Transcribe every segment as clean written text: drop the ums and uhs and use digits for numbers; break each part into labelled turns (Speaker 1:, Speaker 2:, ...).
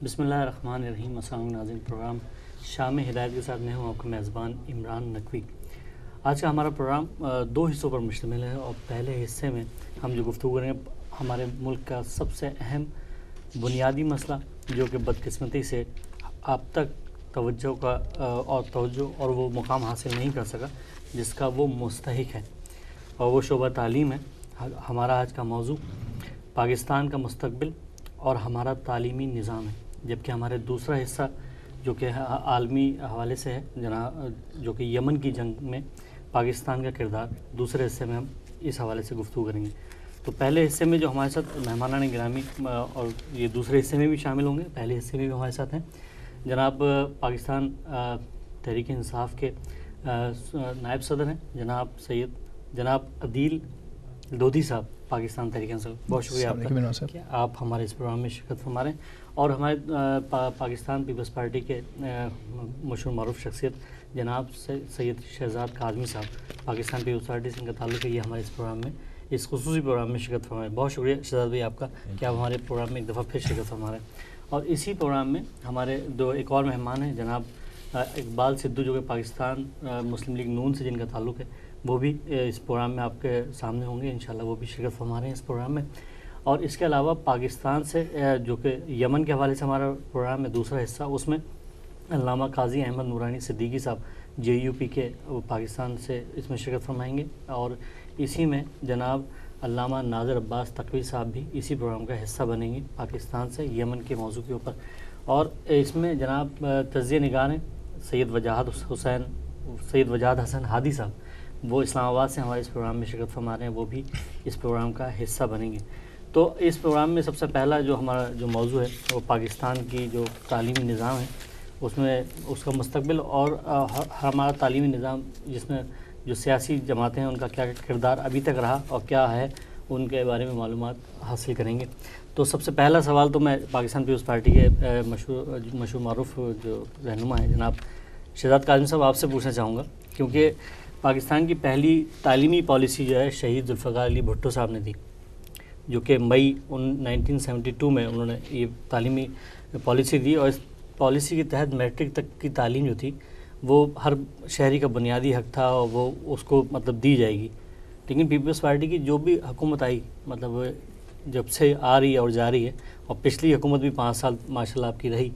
Speaker 1: بسم اللہ الرحمن الرحیم۔ السلام ناظرین، پروگرام شام ہدایت کے ساتھ میں ہوں آپ کا میزبان عمران نقوی۔ آج کا ہمارا پروگرام دو حصوں پر مشتمل ہے، اور پہلے حصے میں ہم جو گفتگو کریں گے ہمارے ملک کا سب سے اہم بنیادی مسئلہ جو کہ بدقسمتی سے اب تک توجہ اور وہ مقام حاصل نہیں کر سکا جس کا وہ مستحق ہے، اور وہ شعبہ تعلیم ہے۔ ہمارا آج کا موضوع پاکستان کا مستقبل اور ہمارا تعلیمی نظام ہے، جبکہ ہمارے دوسرا حصہ جو کہ عالمی حوالے سے ہے جو کہ یمن کی جنگ میں پاکستان کا کردار، دوسرے حصے میں ہم اس حوالے سے گفتگو کریں گے۔ تو پہلے حصے میں جو ہمارے ساتھ مہمانان گرامی اور یہ دوسرے حصے میں بھی شامل ہوں گے، پہلے حصے میں بھی ہمارے ساتھ ہیں جناب پاکستان تحریک انصاف کے نائب صدر ہیں جناب عدیل لودھی صاحب، پاکستان تحریک انصاف۔ بہت شکریہ آپ کا کہ آپ ہمارے اس پروگرام میں شرکت فرما رہے ہیں، اور ہمارے پاکستان پیپلز پارٹی کے مشہور معروف شخصیت جناب سید شہزاد کاظمی صاحب، پاکستان پیپلز پارٹی سے ان کا تعلق ہے، یہ ہمارے اس پروگرام میں اس خصوصی پروگرام میں شرکت فرما رہے ہیں۔ بہت شکریہ شہزاد بھائی آپ کا کہ آپ ہمارے پروگرام میں ایک دفعہ پھر شرکت فرما رہے ہیں۔ اور اسی پروگرام میں ہمارے ایک اور مہمان ہیں جناب اقبال سدھو، جو کہ پاکستان مسلم لیگ نون سے جن کا تعلق ہے، وہ بھی اس پروگرام میں آپ کے سامنے ہوں گے انشاءاللہ، وہ بھی شرکت فرما رہے ہیں اس پروگرام میں۔ اور اس کے علاوہ پاکستان سے جو کہ یمن کے حوالے سے ہمارا پروگرام ہے دوسرا حصہ، اس میں علامہ قاضی احمد نورانی صدیقی صاحب JUP کے، وہ پاکستان سے اس میں شرکت فرمائیں گے، اور اسی میں جناب علامہ ناظر عباس تقوی صاحب بھی اسی پروگرام کا حصہ بنیں گے پاکستان سے یمن کے موضوع کے اوپر۔ اور اس میں جناب تجزیہ نگار ہیں سید وجاہد حسن ہادی صاحب، وہ اسلام آباد سے ہمارے اس پروگرام میں شرکت فرما رہے ہیں، وہ بھی اس پروگرام کا حصہ بنیں گے۔ تو اس پروگرام میں سب سے پہلا جو ہمارا جو موضوع ہے وہ پاکستان کی جو تعلیمی نظام ہے، اس میں اس کا مستقبل اور ہمارا تعلیمی نظام، جس میں جو سیاسی جماعتیں ہیں ان کا کیا کردار ابھی تک رہا اور کیا ہے، ان کے بارے میں معلومات حاصل کریں گے۔ تو سب سے پہلا سوال تو میں پاکستان پیپلز پارٹی کے مشہور معروف جو رہنما ہیں جناب شہزاد کاظمی صاحب آپ سے پوچھنا چاہوں گا، کیونکہ پاکستان کی پہلی تعلیمی پالیسی جو ہے شہید ذوالفقار علی بھٹو صاحب نے دی، جو کہ مئی 1972 میں انہوں نے یہ تعلیمی پالیسی دی، اور اس پالیسی کے تحت میٹرک تک کی تعلیم جو تھی وہ ہر شہری کا بنیادی حق تھا، اور وہ اس کو مطلب دی جائے گی۔ لیکن پیپلز پارٹی کی جو بھی حکومت آئی، مطلب جب سے آ رہی ہے اور جا رہی ہے، اور پچھلی حکومت بھی 5 سال ماشاءاللہ آپ کی رہی،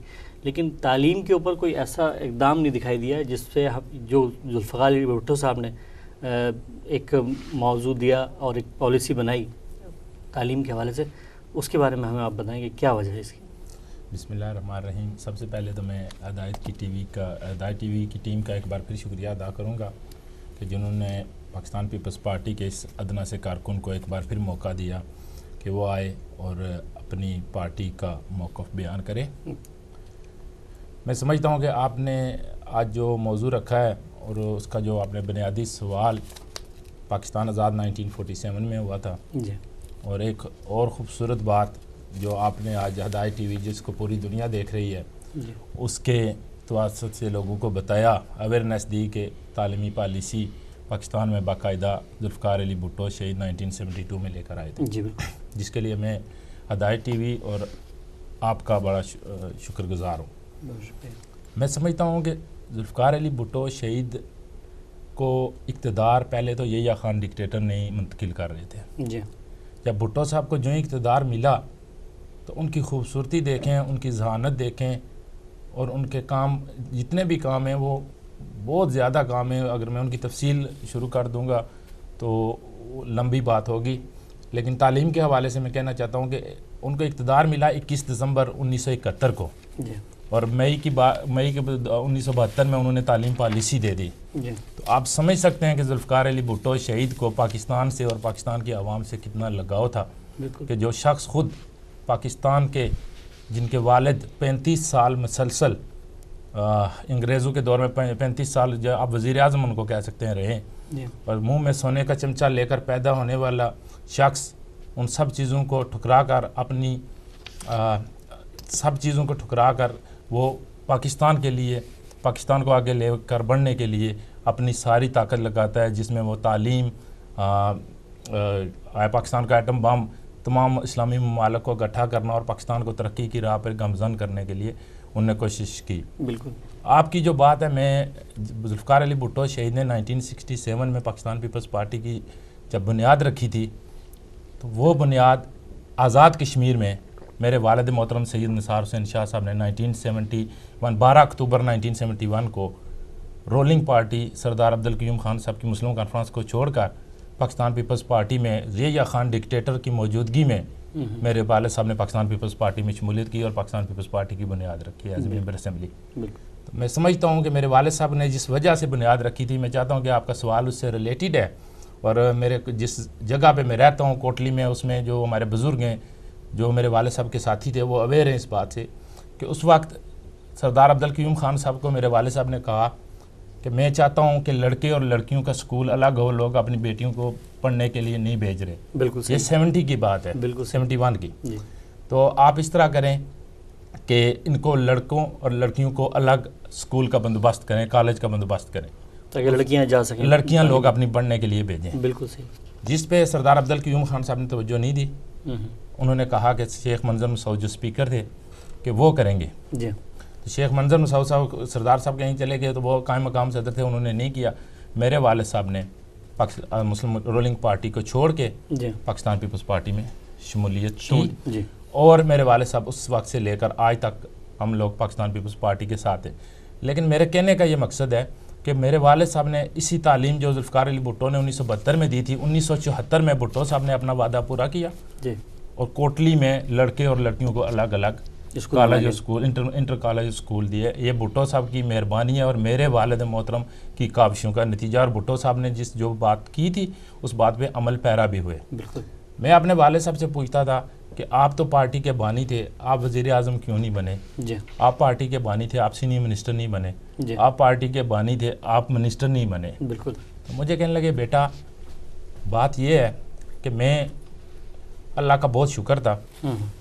Speaker 1: لیکن تعلیم کے اوپر کوئی ایسا اقدام نہیں دکھائی دیا جس سے جو ذوالفقار علی بھٹو صاحب نے ایک موضوع دیا اور ایک پالیسی بنائی تعلیم کے حوالے سے، اس کے بارے میں ہمیں آپ بتائیں کہ کیا وجہ ہے اس کی۔
Speaker 2: بسم اللہ الرحمن الرحیم۔ سب سے پہلے تو میں ہدایت ٹی وی کی ٹیم کا ایک بار پھر شکریہ ادا کروں گا کہ جنہوں نے پاکستان پیپلز پارٹی کے اس ادنا سے کارکن کو ایک بار پھر موقع دیا کہ وہ آئے اور اپنی پارٹی کا موقف بیان کرے۔ میں سمجھتا ہوں کہ آپ نے آج جو موضوع رکھا ہے اور اس کا جو آپ نے بنیادی سوال پاکستان آزاد 1947 میں ہوا تھا، اور ایک اور خوبصورت بات جو آپ نے آج ہدایت ٹی وی جس کو پوری دنیا دیکھ رہی ہے اس کے توسط سے لوگوں کو بتایا، اویئرنیس دی کہ تعلیمی پالیسی پاکستان میں باقاعدہ ذوالفقار علی بھٹو شہید 1972 میں لے کر آئے تھے، جس کے لیے میں ہدایت ٹی وی اور آپ کا بڑا شکر گزار ہوں۔ میں سمجھتا ہوں کہ ذوالفقار علی بھٹو شہید کو اقتدار پہلے تو یحییٰ خان ڈکٹیٹر نہیں منتقل کر رہے تھے۔ جب بھٹو صاحب کو جو ہی اقتدار ملا تو ان کی خوبصورتی دیکھیں، ان کی ذہانت دیکھیں، اور ان کے کام جتنے بھی کام ہیں وہ بہت زیادہ کام ہیں، اگر میں ان کی تفصیل شروع کر دوں گا تو لمبی بات ہوگی۔ لیکن تعلیم کے حوالے سے میں کہنا چاہتا ہوں کہ ان کو اقتدار ملا 21 دسمبر 1971 کو، اور مئی کے 1972 میں انہوں نے تعلیم پالیسی دے دی۔ تو آپ سمجھ سکتے ہیں کہ ذوالفقار علی بھٹو شہید کو پاکستان سے اور پاکستان کی عوام سے کتنا لگاؤ تھا، کہ جو شخص خود پاکستان کے، جن کے والد 35 سال مسلسل انگریزوں کے دور میں 35 سال جو آپ وزیر اعظم ان کو کہہ سکتے ہیں رہے، اور منہ میں سونے کا چمچہ لے کر پیدا ہونے والا شخص ان سب چیزوں کو ٹھکرا کر وہ پاکستان کے لیے، پاکستان کو آگے لے کر بڑھنے کے لیے اپنی ساری طاقت لگاتا ہے، جس میں وہ تعلیم، پاکستان کا ایٹم بم تمام اسلامی ممالک کو اکٹھا کرنا اور پاکستان کو ترقی کی راہ پر گامزن کرنے کے لیے انہوں نے کوشش کی.
Speaker 1: بالکل.
Speaker 2: آپ کی جو بات ہے، میں ذوالفقار علی بھٹو شہید نے 1967 میں پاکستان پیپلز پارٹی کی جب بنیاد رکھی تھی، تو وہ بنیاد آزاد کشمیر میں میرے والد محترم سید نثار حسین شاہ صاحب نے 12 اکتوبر 1971 کو رولنگ پارٹی سردار عبدالقیوم خان صاحب کی مسلم کانفرنس کو چھوڑ کر پاکستان پیپلز پارٹی میں ضیاء خان ڈکٹیٹر کی موجودگی میں میرے والد صاحب نے پاکستان پیپلز پارٹی میں شمولیت کی اور پاکستان پیپلز پارٹی کی بنیاد رکھی ایز اے ممبر اسمبلی. تو میں سمجھتا ہوں کہ میرے والد صاحب نے جس وجہ سے بنیاد رکھی تھی، میں چاہتا ہوں کہ آپ کا سوال اس سے ریلیٹڈ ہے. اور میرے جس جگہ پہ میں رہتا ہوں کوٹلی میں، اس میں جو ہمارے بزرگ ہیں جو میرے والد صاحب کے ساتھی تھے، وہ اویئر ہیں اس بات سے کہ اس وقت سردار عبدالقیوم خان صاحب کو میرے والد صاحب نے کہا کہ میں چاہتا ہوں کہ لڑکے اور لڑکیوں کا سکول الگ ہو، لوگ اپنی بیٹیوں کو پڑھنے کے لیے نہیں بھیج رہے.
Speaker 1: بالکل
Speaker 2: یہ 70 کی بات ہے،
Speaker 1: بالکل
Speaker 2: 71 کی.
Speaker 1: جی.
Speaker 2: تو آپ اس طرح کریں کہ ان کو لڑکوں اور لڑکیوں کو الگ سکول کا بندوبست کریں، کالج کا بندوبست کریں
Speaker 1: تاکہ لڑکیاں جا سکیں،
Speaker 2: لڑکیاں لوگ اپنی پڑھنے کے لیے بھیجیں.
Speaker 1: بالکل صحیح.
Speaker 2: جس پہ سردار عبدالقیوم خان صاحب نے توجہ نہیں دی. انہوں نے کہا کہ شیخ منظر مسعود جو اسپیکر تھے کہ وہ کریں گے.
Speaker 1: جی.
Speaker 2: تو شیخ منظر مسعود صاحب سردار صاحب کہیں چلے گئے تو وہ قائم مقام صدر تھے، انہوں نے نہیں کیا. میرے والد صاحب نے مسلم رولنگ پارٹی کو چھوڑ کے
Speaker 1: جی.
Speaker 2: پاکستان پیپلز پارٹی میں شمولیت کی.
Speaker 1: جی.
Speaker 2: اور میرے والد صاحب اس وقت سے لے کر آج تک ہم لوگ پاکستان پیپلز پارٹی کے ساتھ ہیں. لیکن میرے کہنے کا یہ مقصد ہے کہ میرے والد صاحب نے اسی تعلیم جو ذوالفقار علی بھٹو نے 1972 میں دی تھی، 1974 میں بھٹو صاحب نے اپنا وعدہ پورا کیا. جی. اور کوٹلی میں لڑکے اور لڑکیوں کو الگ الگ کالج اور اسکول انٹر کالج اسکول دیے. یہ بھٹو صاحب کی مہربانی ہے اور میرے والد محترم کی کاوشوں کا نتیجہ. اور بھٹو صاحب نے جو بات کی تھی اس بات پہ عمل پیرا بھی ہوئے.
Speaker 1: بالکل.
Speaker 2: میں اپنے والد صاحب سے پوچھتا تھا کہ آپ تو پارٹی کے بانی تھے، آپ وزیر اعظم کیوں نہیں بنے؟
Speaker 1: جی.
Speaker 2: آپ پارٹی کے بانی تھے، آپ سینئر منسٹر نہیں بنے.
Speaker 1: جی.
Speaker 2: آپ پارٹی کے بانی تھے، آپ منسٹر نہیں بنے.
Speaker 1: بالکل.
Speaker 2: تو مجھے کہنے لگے بیٹا بات یہ ہے کہ میں اللہ کا بہت شکر تھا،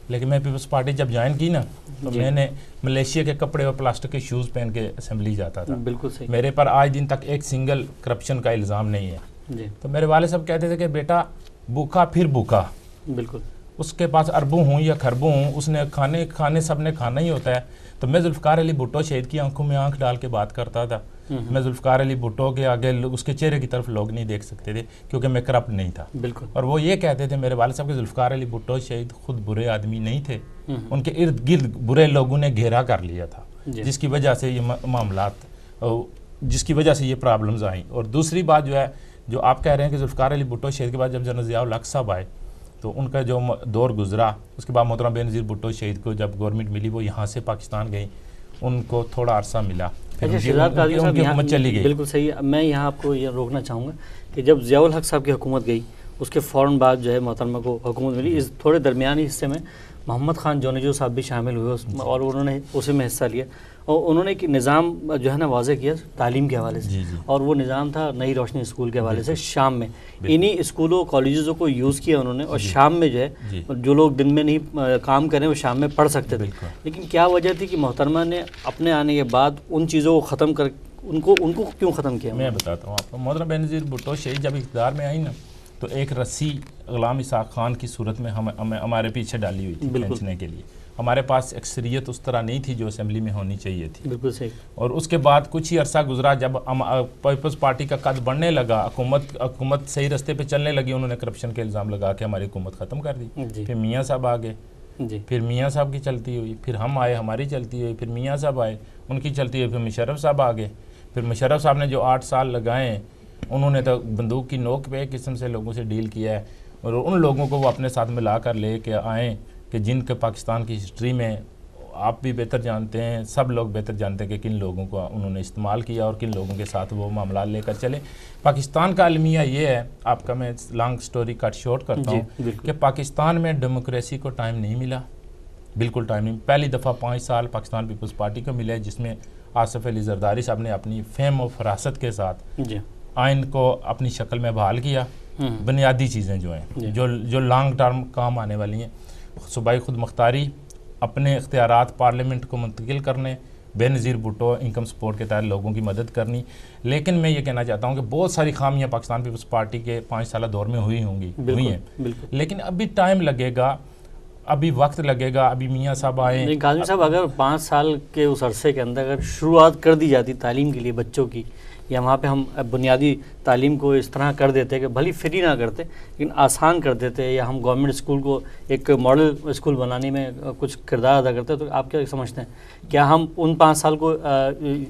Speaker 2: لیکن میں پیپلز پارٹی جب جوائن کی نا تو میں نے ملیشیا کے کپڑے اور پلاسٹک کے شوز پہن کے اسمبلی جاتا تھا.
Speaker 1: بالکل صحیح.
Speaker 2: میرے پر آج دن تک ایک سنگل کرپشن کا الزام نہیں ہے.
Speaker 1: جی.
Speaker 2: تو میرے والد صاحب کہتے تھے کہ بیٹا بھوکا پھر بھوکا،
Speaker 1: بالکل
Speaker 2: اس کے پاس اربوں ہوں یا کھربوں ہوں، اس نے کھانے سب نے کھانا ہی ہوتا ہے. تو میں ذوالفقار علی بھٹو شہید کی آنکھوں میں آنکھ ڈال کے بات کرتا تھا. میں ذوالفقار علی بھٹو کے آگے اس کے چہرے کی طرف لوگ نہیں دیکھ سکتے تھے کیونکہ میں کرپٹ نہیں تھا.
Speaker 1: بالکل.
Speaker 2: اور وہ یہ کہتے تھے میرے والد صاحب کہ ذوالفقار علی بھٹو شہید خود برے آدمی نہیں تھے، ان کے ارد گرد برے لوگوں نے گھیرا کر لیا تھا، جس کی وجہ سے یہ معاملات، جس کی وجہ سے یہ پرابلمز آئیں. اور دوسری بات جو ہے جو آپ کہہ رہے ہیں کہ ذوالفقار علی بھٹو شہید کے بعد جب جنرل ضیاء الحق صاحب آئے تو ان کا جو دور گزرا، اس کے بعد محترم بے نظیر بھٹو شہید کو جب گورنمنٹ ملی وہ یہاں سے پاکستان گئی، ان کو تھوڑا عرصہ ملا، حکومت چلی گئی.
Speaker 1: بالکل صحیح. میں یہاں آپ کو یہ روکنا چاہوں گا کہ جب ضیاء الحق صاحب کی حکومت گئی اس کے فوراً بعد جو ہے محترمہ کو حکومت ملی. اس تھوڑے درمیانی حصے میں محمد خان جونیجو صاحب بھی شامل ہوئے اور انہوں نے اسی میں حصہ لیا اور انہوں نے ایک نظام جو ہے نا واضح کیا تعلیم کے حوالے سے. اور وہ نظام تھا نئی روشنی اسکول کے حوالے سے. شام میں انہی اسکولوں کالجزوں کو یوز کیا انہوں نے، اور شام میں جو ہے جو لوگ دن میں نہیں کام کریں وہ شام میں پڑھ سکتے تھے. لیکن کیا وجہ تھی کہ محترمہ نے اپنے آنے کے بعد ان چیزوں کو ختم کر ان کو کیوں ختم کیا؟
Speaker 2: میں بتاتا ہوں آپ کو. محترم بے نظیر بھٹو شہید جب اقتدار میں آئی نا تو ایک رسی غلام اسحاق خان کی صورت میں ہمارے پیچھے ڈالی ہوئی تھی کھینچنے کے لیے. ہمارے پاس اکثریت اس طرح نہیں تھی جو اسمبلی میں ہونی چاہیے تھی.
Speaker 1: بالکل صحیح. اور
Speaker 2: اس کے بعد کچھ ہی عرصہ گزرا جب پیپلز پارٹی کا قد بڑھنے لگا، حکومت صحیح رستے پہ چلنے لگی، انہوں نے کرپشن کے الزام لگا کے ہماری حکومت ختم کر دی. پھر میاں صاحب آ گئے، پھر میاں صاحب کی چلتی ہوئی، پھر ہم آئے ہماری چلتی ہوئی، پھر میاں صاحب آئے ان کی چلتی ہوئی، پھر مشرف صاحب آ گئے. پھر مشرف صاحب نے جو 8 سال لگائے انہوں نے تو بندوق کی نوک پہ ایک قسم سے لوگوں سے ڈیل کیا ہے، اور ان لوگوں کو وہ اپنے ساتھ ملا کر لے کے آئیں کہ جن کے پاکستان کی ہسٹری میں آپ بھی بہتر جانتے ہیں، سب لوگ بہتر جانتے ہیں کہ کن لوگوں کو انہوں نے استعمال کیا اور کن لوگوں کے ساتھ وہ معاملات لے کر چلے. پاکستان کا المیہ یہ ہے، آپ کا میں لانگ سٹوری کٹ شارٹ کرتا ہوں کہ پاکستان میں ڈیموکریسی کو ٹائم نہیں ملا، بالکل ٹائم نہیں. پہلی دفعہ 5 سال پاکستان پیپلز پارٹی کو ملے جس میں آصف علی زرداری صاحب نے اپنی فہم و فراست کے ساتھ آئین کو اپنی شکل میں بحال کیا. بنیادی چیزیں جو ہیں جو لانگ ٹرم کام آنے والی ہیں، صوبائی خود مختاری، اپنے اختیارات پارلیمنٹ کو منتقل کرنے، بے نظیر بھٹو انکم سپورٹ کے تحت لوگوں کی مدد کرنی. لیکن میں یہ کہنا چاہتا ہوں کہ بہت ساری خامیاں پاکستان پیپلز پارٹی کے 5 سالہ دور میں ہوئی ہیں, لیکن ابھی ٹائم لگے گا, ابھی وقت لگے گا. ابھی میاں صاحب آئے.
Speaker 1: کاظمی صاحب, اگر 5 سال کے اس عرصے کے اندر اگر شروعات کر دی جاتی تعلیم کے لیے بچوں کی, یا وہاں پہ ہم بنیادی تعلیم کو اس طرح کر دیتے کہ بھلی فری نہ کرتے لیکن آسان کر دیتے, یا ہم گورنمنٹ اسکول کو ایک ماڈل اسکول بنانے میں کچھ کردار ادا کرتے, تو آپ کیا سمجھتے ہیں کیا ہم ان 5 سال کو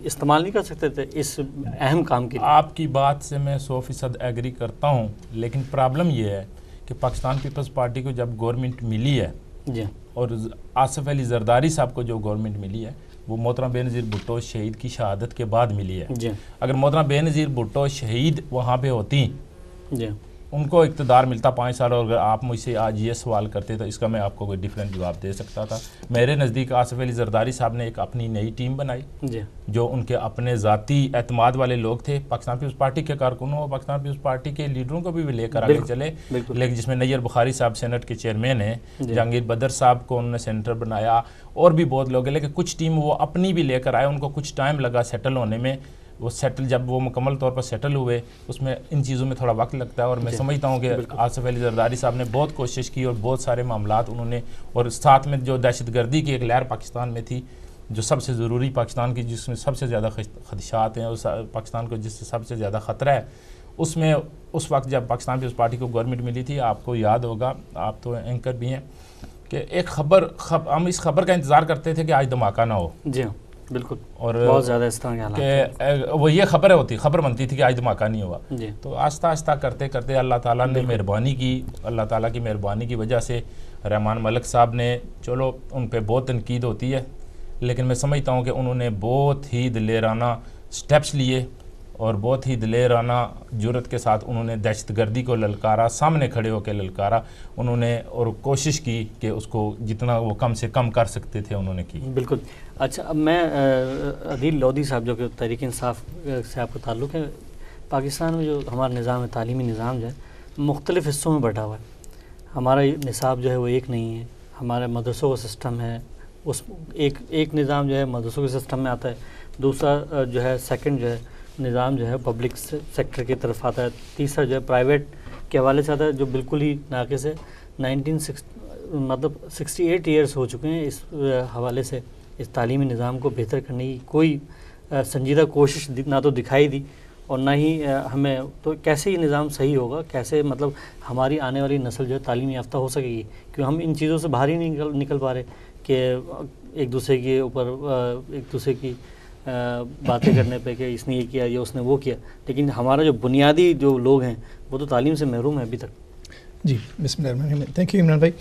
Speaker 1: استعمال نہیں کر سکتے تھے اس اہم کام کے لیے؟
Speaker 2: آپ کی بات سے میں 100% ایگری کرتا ہوں, لیکن پرابلم یہ ہے کہ پاکستان پیپلز پارٹی کو جب گورنمنٹ ملی ہے
Speaker 1: جی,
Speaker 2: اور آصف علی زرداری صاحب کو جو گورنمنٹ ملی ہے وہ محترم بے نظیر بھٹو شہید کی شہادت کے بعد ملی ہے.
Speaker 1: جی,
Speaker 2: اگر محترم بے نظیر بھٹو شہید وہاں پہ ہوتی,
Speaker 1: جی,
Speaker 2: ان کو اقتدار ملتا 5 سال, اور اگر آپ مجھ سے آج یہ سوال کرتے تو اس کا میں آپ کو کوئی ڈیفرنٹ جواب دے سکتا تھا. میرے نزدیک آصف علی زرداری صاحب نے ایک اپنی نئی ٹیم بنائی
Speaker 1: جی,
Speaker 2: جو ان کے اپنے ذاتی اعتماد والے لوگ تھے. پاکستان پیپلز پارٹی کے کارکنوں اور پاکستان پیپلز پارٹی کے لیڈروں کو بھی لے کر آگے چلے, لیکن جس میں نیر بخاری صاحب سینٹ کے چیئرمین ہیں, جہانگیر بدر صاحب کو انہوں نے سینٹر بنایا, اور بھی بہت لوگ ہیں. لیکن کچھ ٹیم وہ اپنی بھی لے کر آئے, ان کو کچھ ٹائم لگا سیٹل ہونے میں. وہ سیٹل جب وہ مکمل طور پر سیٹل ہوئے, اس میں ان چیزوں میں تھوڑا وقت لگتا ہے, اور میں سمجھتا ہوں کہ آصف علی زرداری صاحب نے بہت کوشش کی اور بہت سارے معاملات انہوں نے, اور ساتھ میں جو دہشت گردی کی ایک لہر پاکستان میں تھی جو سب سے ضروری پاکستان کی, جس میں سب سے زیادہ خدشات ہیں اور پاکستان کو جس سے سب سے زیادہ خطرہ ہے, اس میں اس وقت جب پاکستان پیپلز پارٹی کو گورنمنٹ ملی تھی, آپ کو یاد ہوگا, آپ تو اینکر بھی ہیں, کہ ایک ہم اس خبر کا انتظار کرتے تھے کہ آج دھماکہ نہ ہو.
Speaker 1: جی بالکل,
Speaker 2: اور
Speaker 1: بہت زیادہ اس طرح کے حالات
Speaker 2: کہ وہ یہ خبر بنتی تھی کہ آج دھماکہ نہیں ہوا. تو آہستہ آہستہ کرتے کرتے اللہ تعالیٰ نے مہربانی کی, اللہ تعالیٰ کی مہربانی کی وجہ سے رحمان ملک صاحب نے, چلو ان پہ بہت تنقید ہوتی ہے, لیکن میں سمجھتا ہوں کہ انہوں نے بہت ہی دلیرانہ سٹیپس لیے اور بہت ہی دلیرانہ جرت کے ساتھ انہوں نے دہشت گردی کو للکارا, سامنے کھڑے ہو کے للکارا انہوں نے, اور کوشش کی کہ اس کو جتنا وہ کم سے کم کر سکتے تھے انہوں نے کی.
Speaker 1: بالکل. اچھا, اب میں عدیل لودھی صاحب جو کہ تحریک انصاف سے آپ کا تعلق ہے, پاکستان میں جو ہمارا نظام ہے, تعلیمی نظام جو ہے مختلف حصوں میں بٹا ہوا ہے. ہمارا نصاب جو ہے وہ ایک نہیں ہے, ہمارے مدرسوں کا سسٹم ہے, اس ایک نظام جو ہے مدرسوں کے سسٹم میں آتا ہے, دوسرا جو ہے سیکنڈ جو ہے نظام جو ہے پبلک سیکٹر کی طرف آتا ہے, تیسرا جو ہے پرائیویٹ کے حوالے سے آتا ہے جو بالکل ہی ناقص ہے. 68 ایئرس ہو چکے ہیں اس حوالے سے اس تعلیمی نظام کو بہتر کرنے کی کوئی سنجیدہ کوشش نہ تو دکھائی دی اور نہ ہی ہمیں, تو کیسے یہ نظام صحیح ہوگا, کیسے مطلب ہماری آنے والی نسل جو ہے تعلیم یافتہ ہو سکے گی, کیوں ہم ان چیزوں سے باہر ہی نہیں نکل پا رہے کہ ایک دوسرے کے اوپر ایک دوسرے کی باتیں کرنے پہ کہ اس نے یہ کیا یا اس نے وہ کیا, لیکن ہمارا جو بنیادی جو لوگ ہیں وہ تو تعلیم سے محروم ہیں ابھی تک.
Speaker 3: جی بسم اللہ الرحمن الرحیم. تھینک یو عمران بھائی.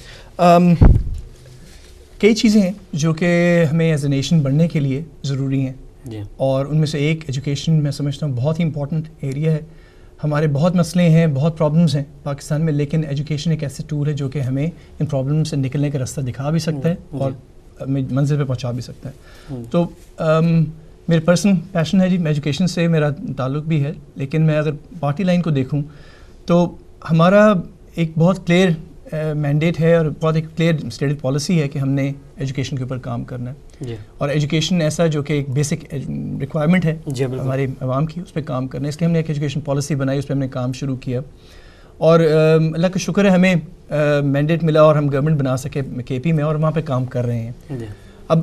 Speaker 3: کئی چیزیں ہیں جو کہ ہمیں ایز اے نیشن بڑھنے کے لیے ضروری ہیں,
Speaker 1: جی,
Speaker 3: اور ان میں سے ایک ایجوکیشن میں سمجھتا ہوں بہت ہی امپورٹنٹ ایریا ہے. ہمارے بہت مسئلے ہیں, بہت پرابلمس ہیں پاکستان میں, لیکن ایجوکیشن ایک ایسے ٹول ہے جو کہ ہمیں ان پرابلم سے نکلنے کا راستہ دکھا بھی سکتا ہے اور منزل پہ پہنچا بھی سکتا ہے. تو میرے پرسنل پیشن ہے جی, ایجوکیشن سے میرا تعلق بھی ہے, لیکن میں اگر پارٹی لائن کو دیکھوں تو ہمارا ایک بہت کلیئر مینڈیٹ ہے اور بہت ایک کلیئر اسٹیٹڈ پالیسی ہے کہ ہم نے ایجوکیشن کے اوپر کام کرنا ہے,
Speaker 1: جی,
Speaker 3: اور ایجوکیشن ایسا جو کہ ایک بیسک ریکوائرمنٹ ہے ہمارے عوام کی, اس پہ کام کرنا ہے. اس لیے ہم نے ایک ایجوکیشن پالیسی بنائی, اس پہ ہم نے کام شروع کیا, اور اللہ کا شکر ہے ہمیں مینڈیٹ ملا اور ہم گورنمنٹ بنا سکے کے پی میں, اور وہاں پہ کام کر رہے ہیں. اب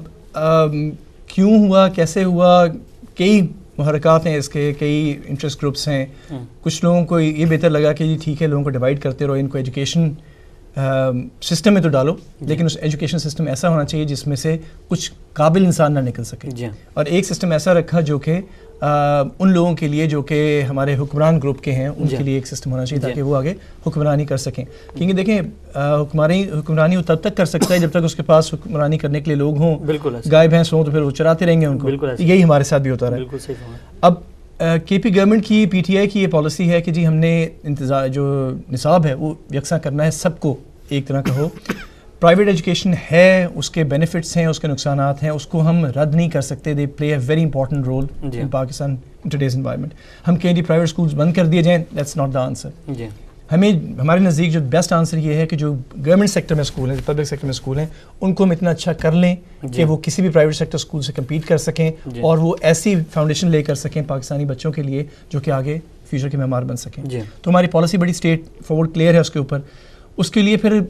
Speaker 3: کیوں ہوا, کیسے ہوا, کئی محرکات ہیں اس کے, کئی انٹرسٹ گروپس ہیں. کچھ لوگوں کو یہ بہتر لگا کہ ٹھیک ہے لوگوں کو ڈیوائڈ کرتے رہو, ان کو ایجوکیشن سسٹم میں تو ڈالو, لیکن اس ایجوکیشن سسٹم ایسا ہونا چاہیے جس میں سے کچھ قابل انسان نہ نکل سکے. اور ایک سسٹم ایسا رکھا جو کہ ان لوگوں کے لیے جو کہ ہمارے حکمران گروپ کے ہیں ان کے لیے ایک سسٹم ہونا چاہیے تاکہ وہ آگے حکمرانی کر سکیں. کیونکہ دیکھیں حکمرانی وہ تب تک کر سکتا ہے جب تک اس کے پاس حکمرانی کرنے کے لیے لوگ ہوں, گائے بھینس ہوں تو پھر وہ چراتے رہیں گے ان کو. یہی ہمارے ساتھ بھی ہوتا رہا ہے. اب کے پی گورنمنٹ کی, پی ٹی آئی کی یہ پالیسی ہے کہ جی ہم نے جو نصاب ہے وہ یکساں کرنا ہے, سب کو ایک طرح کا ہو. پرائیویٹ ایجوکیشن ہے, اس کے بینیفٹس ہیں, اس کے نقصانات ہیں, اس کو ہم رد نہیں کر سکتے. They play a very important role in Pakistan in today's environment. ہم کہیں جی پرائیویٹ اسکولس بند کر دیے جائیں, دیٹس ناٹ دا آنسر. ہمیں ہمارے نزدیک جو بیسٹ آنسر یہ ہے کہ جو گورنمنٹ سیکٹر میں اسکول ہیں, پبلک سیکٹر میں اسکول ہیں, ان کو ہم اتنا اچھا کر لیں کہ وہ کسی بھی پرائیویٹ سیکٹر اسکول سے کمپیٹ کر سکیں اور وہ ایسی فاؤنڈیشن لے کر سکیں پاکستانی بچوں کے لیے جو کہ آگے فیوچر کے معمار بن سکیں. تو ہماری پالیسی بڑی اسٹریٹ فارورڈ کلیئر ہے اس کے اوپر. اس کے لیے پھر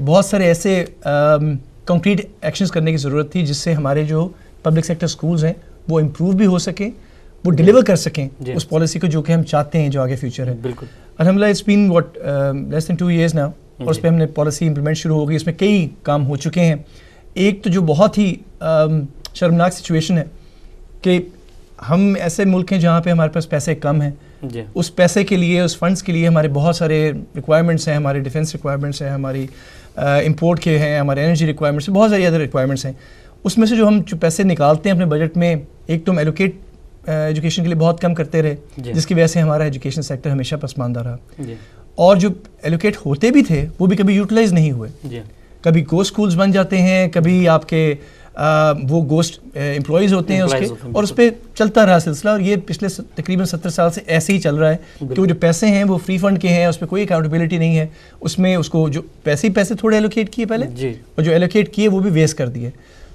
Speaker 3: بہت سارے ایسے کنکریٹ ایکشنز کرنے کی ضرورت تھی جس سے ہمارے جو پبلک سیکٹر اسکولز ہیں وہ امپروو بھی ہو سکیں, وہ ڈیلیور کر سکیں اس پالیسی کو جو کہ ہم چاہتے ہیں جو آگے فیوچر ہے.
Speaker 1: بالکل
Speaker 3: الحمدللہ it's been what less than 2 years now, اور اس پہ ہم نے پالیسی امپلیمنٹ شروع ہو گئی. اس میں کئی کام ہو چکے ہیں. ایک تو جو بہت ہی شرمناک سچویشن ہے کہ ہم ایسے ملک ہیں جہاں پہ ہمارے پاس پیسے کم ہیں, اس پیسے کے لیے, اس فنڈس کے لیے ہمارے بہت سارے ریکوائرمنٹس ہیں, ہمارے ڈیفینس ریکوائرمنٹس ہیں, ہماری امپورٹ کے ہیں, ہمارے انرجی ریکوائرمنٹس ہیں, بہت ساری ادر ریکوائرمنٹس ہیں. اس میں سے جو ہم پیسے نکالتے ہیں اپنے بجٹ میں, ایک تو ہم ایلوکیٹ ایجوکیشن کے لیے بہت کم کرتے رہے جس کی وجہ سے ہمارا ایجوکیشن سیکٹر ہمیشہ پسماندہ رہا, اور جو ایلوکیٹ ہوتے بھی تھے وہ بھی کبھی یوٹیلائز نہیں ہوئے. کبھی گوسٹ اسکولز بن جاتے ہیں, کبھی آپ کے وہ گوسٹ امپلائیز ہوتے ہیں اس کے, اور اس پہ چلتا رہا سلسلہ. اور یہ پچھلے تقریباً 70 سال سے ایسے ہی چل رہا ہے کہ وہ جو پیسے ہیں وہ فری فنڈ کے ہیں, اس پہ کوئی اکاؤنٹیبلٹی نہیں ہے. اس میں اس کو جو پیسے تھوڑے ایلوکیٹ کیے پہلے, اور جو ایلوکیٹ کیے وہ بھی ویسٹ کر دیے.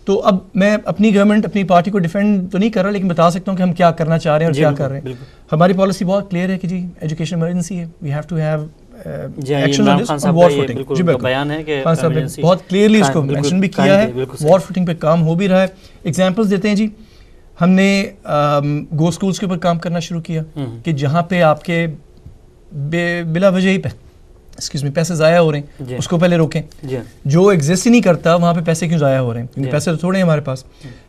Speaker 3: تو اب میں اپنی گورنمنٹ, اپنی پارٹی کو ڈیفینڈ تو نہیں کر رہا, لیکن بتا سکتا ہوں کہ ہم کیا کرنا چاہ رہے ہیں اور کیا کر رہے ہیں. ہماری پالیسی بہت کلیئر ہے کہ جی ایجوکیشن ایمرجنسی ہے, وی ہیو ٹو ہیو
Speaker 1: بیان ہے کہ
Speaker 3: بہت کلیئرلی اس کو مینشن بھی کیا ہے. وار فوٹنگ پہ کام ہو بھی رہا ہے. ایگزامپلس دیتے ہیں جی, ہم نے گو اسکولس کے اوپر کام کرنا شروع کیا کہ جہاں پہ آپ کے بلا وجہ ہی پیسے ضائع ہو رہے ہیں, اس کو پہلے روکیں. جو ایگزسٹ ہی نہیں کرتا وہاں پہ پیسے کیوں ضائع ہو رہے ہیں, کیونکہ پیسے تو تھوڑے ہیں ہمارے پاس.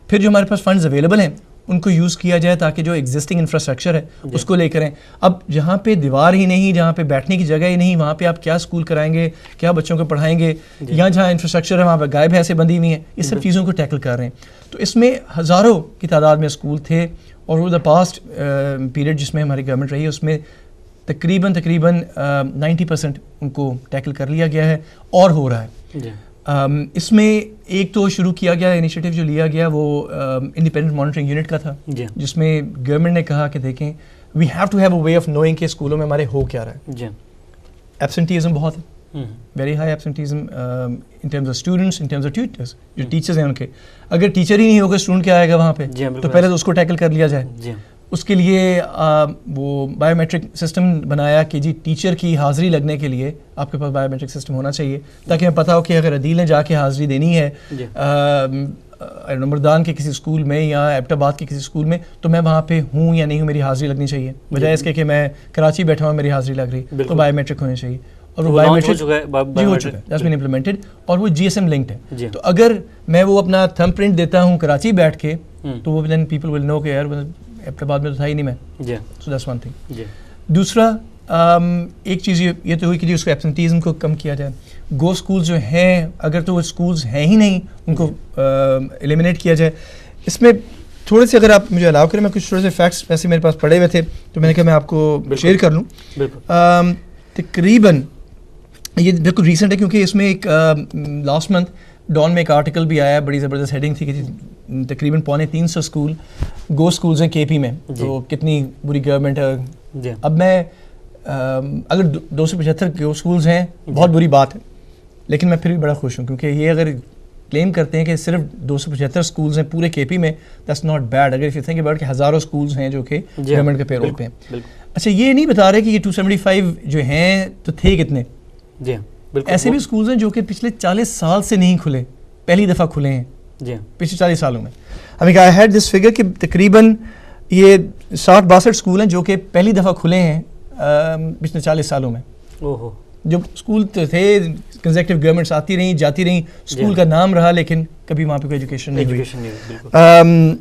Speaker 3: پھر جو ہمارے پاس فنڈز اویلیبل ہیں ان کو یوز کیا جائے تاکہ جو ایگزسٹنگ انفراسٹرکچر ہے اس کو لے کریں. اب جہاں پہ دیوار ہی نہیں, جہاں پہ بیٹھنے کی جگہ ہی نہیں, وہاں پہ آپ کیا اسکول کرائیں گے, کیا بچوں کو پڑھائیں گے, یا جہاں انفراسٹرکچر ہے وہاں پہ گائے بھینسیں بندھی ہوئی ہیں, اس سب چیزوں کو ٹیکل کر رہے ہیں. تو اس میں ہزاروں کی تعداد میں اسکول تھے, اور وہ دا پاسٹ پیریڈ جس میں ہماری گورنمنٹ رہی ہے اس میں تقریباً 90% ان کو ٹیکل کر لیا گیا ہے اور ہو رہا ہے. اس میں ایک تو شروع کیا گیا انیشیٹو جو لیا گیا وہ انڈیپینڈنٹ مانیٹرنگ یونٹ کا تھا, جس میں گورنمنٹ نے کہا کہ دیکھیں we have to have a way of knowing کہ اسکولوں میں ہمارے ہو کیا رہا ہے. ایبسنٹیزم بہت ہے, very high absenteeism in terms of students, in terms of tutors, جو ٹیچرز ہیں ان کے. اگر ٹیچر ہی نہیں ہوگا اسٹوڈنٹ کیا آئے گا وہاں پہ, تو پہلے تو اس کو ٹیکل کر لیا جائے. اس کے لیے وہ بایو میٹرک سسٹم بنایا کہ جی ٹیچر کی حاضری لگنے کے لیے آپ کے پاس بایو میٹرک سسٹم ہونا چاہیے, تاکہ ہمیں پتہ ہو کہ اگر عدیل نے جا کے حاضری دینی ہے نمبردان کے کسی اسکول میں یا ایبٹ آباد کے کسی اسکول میں, تو میں وہاں پہ ہوں یا نہیں ہوں, میری حاضری لگنی چاہیے, بجائے اس کے کہ میں کراچی بیٹھا ہوں میری حاضری لگ رہی, تو بایو میٹرک ہونے چاہیے. اور وہ بایو میٹرک ہو چکا ہے, دیٹس بین امپلیمنٹڈ, اور وہ جی ایس ایم لنکڈ ہے. تو اگر میں وہ اپنا تھم پرنٹ دیتا ہوں کراچی بیٹھ کے, تو وہ دین پیپل ول نو کہ یار ایبٹ آباد میں تو تھا ہی نہیں میں. So that's one thing. دوسرا ایک چیز یہ تو ہوئی کہ جی اس کو ایبسنٹیزم کو کم کیا جائے. گو اسکول جو ہیں, اگر تو وہ اسکولز ہیں ہی نہیں, ان کو ایلیمنیٹ کیا جائے. اس میں تھوڑے سے اگر آپ مجھے الاؤ کریں, میں کچھ تھوڑے سے فیکٹس ویسے میرے پاس پڑے ہوئے تھے تو میں نے کہا میں آپ کو شیئر کر لوں. تقریباً یہ بالکل ریسنٹ ہے کیونکہ اس میں ایک لاسٹ منتھ ڈان میں ایک آرٹیکل بھی آیا, بڑی زبردست ہیڈنگ تھی کہ تقریباً 350 اسکول گو اسکولز ہیں کے پی میں, تو کتنی بری گورنمنٹ ہے. اب میں اگر 275 گو اسکولز ہیں بہت بری بات ہے, لیکن میں پھر بھی بڑا خوش ہوں کیونکہ یہ اگر کلیم کرتے ہیں کہ صرف 275 اسکولز ہیں پورے کے پی میں, دیٹس ناٹ بیڈ. اگر تھنک اباؤٹ کہ ہزاروں اسکولز ہیں جو کہ گورنمنٹ کے پیرول پہ ہیں. اچھا یہ نہیں بتا رہے کہ یہ 275 جو ہیں تو تھے کتنے. ایسے بھی اسکولز ہیں جو کہ پچھلے 40 سال سے نہیں کھلے, پہلی دفعہ کھلے ہیں پچھلے 40 سالوں میں. ہمیں آئی ہیڈ دس فگر کہ تقریباً یہ 60-62 اسکول ہیں جو کہ پہلی دفعہ کھلے ہیں پچھلے 40 سالوں میں. جو اسکول تھے کنزیکٹیو گورنمنٹس آتی رہیں جاتی رہیں, اسکول کا نام رہا لیکن کبھی وہاں پہ کوئی ایجوکیشن نہیں ہوئی.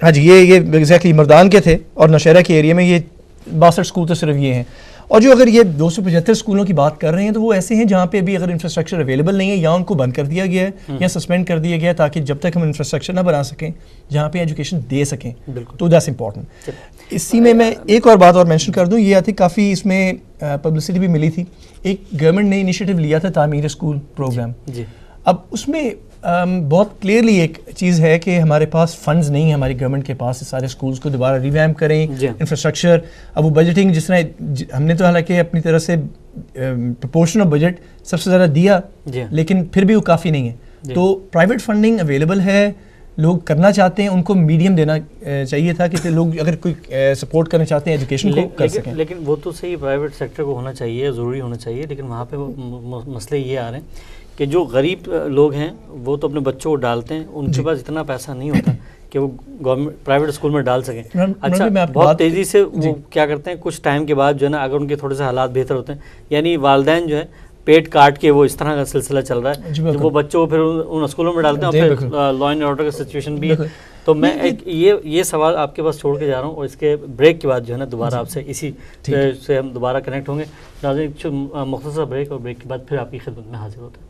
Speaker 3: ہاں جی یہ ایگزیکٹلی مردان کے تھے اور نوشہرہ کے ایریا میں یہ 62 اسکول تو صرف یہ ہیں. اور جو اگر یہ 275 اسکولوں کی بات کر رہے ہیں تو وہ ایسے ہیں جہاں پہ ابھی اگر انفراسٹرکچر اویلیبل نہیں ہے یا ان کو بند کر دیا گیا ہے یا سسپینڈ کر دیا گیا ہے تاکہ جب تک ہم انفراسٹرکچر نہ بنا سکیں جہاں پہ ایجوکیشن دے سکیں, تو دیٹس امپورٹنٹ. اسی میں ایک اور بات اور مینشن کر دوں, یہ آتی کافی اس میں پبلسٹی بھی ملی تھی. ایک گورنمنٹ نے انیشیٹو لیا تھا تعمیر اسکول پروگرام. اب اس میں بہت کلیئرلی ایک چیز ہے کہ ہمارے پاس فنڈز نہیں ہیں ہماری گورنمنٹ کے پاس سارے سکولز کو دوبارہ ریویمپ کریں, انفراسٹرکچر. اب وہ بجٹنگ جس طرح ہم نے تو حالانکہ اپنی طرف سے پرپورشن آف بجٹ سب سے زیادہ دیا, لیکن پھر بھی وہ کافی نہیں ہے. تو پرائیویٹ فنڈنگ اویلیبل ہے, لوگ کرنا چاہتے ہیں, ان کو میڈیم دینا چاہیے تھا کہ لوگ اگر کوئی سپورٹ کرنا چاہتے ہیں ایجوکیشن کو کر سکیں.
Speaker 1: لیکن وہ تو صحیح پرائیویٹ سیکٹر کو ہونا چاہیے, ضروری ہونا چاہیے, لیکن وہاں پہ مسئلے یہ آ رہے ہیں کہ جو غریب لوگ ہیں وہ تو اپنے بچوں کو ڈالتے ہیں, ان کے پاس اتنا پیسہ نہیں ہوتا کہ وہ گورنمنٹ پرائیویٹ اسکول میں ڈال سکیں. اچھا, بہت تیزی سے وہ کیا کرتے ہیں, کچھ ٹائم کے بعد جو ہے نا, اگر ان کے تھوڑے سے حالات بہتر ہوتے ہیں, یعنی والدین جو ہے پیٹ کاٹ کے وہ اس طرح کا سلسلہ چل رہا ہے, وہ بچوں کو پھر ان اسکولوں میں ڈالتے ہیں, اور پھر لا اینڈ آرڈر کا سچویشن بھی ہے. تو میں یہ سوال آپ کے پاس چھوڑ کے جا رہا ہوں, اور اس کے بریک کے بعد جو ہے نا دوبارہ آپ سے اسی سے ہم دوبارہ کنیکٹ ہوں گے. ناظرین, مختصر بریک, اور بریک کے بعد پھر آپ کی خدمت میں حاضر ہوتے ہیں.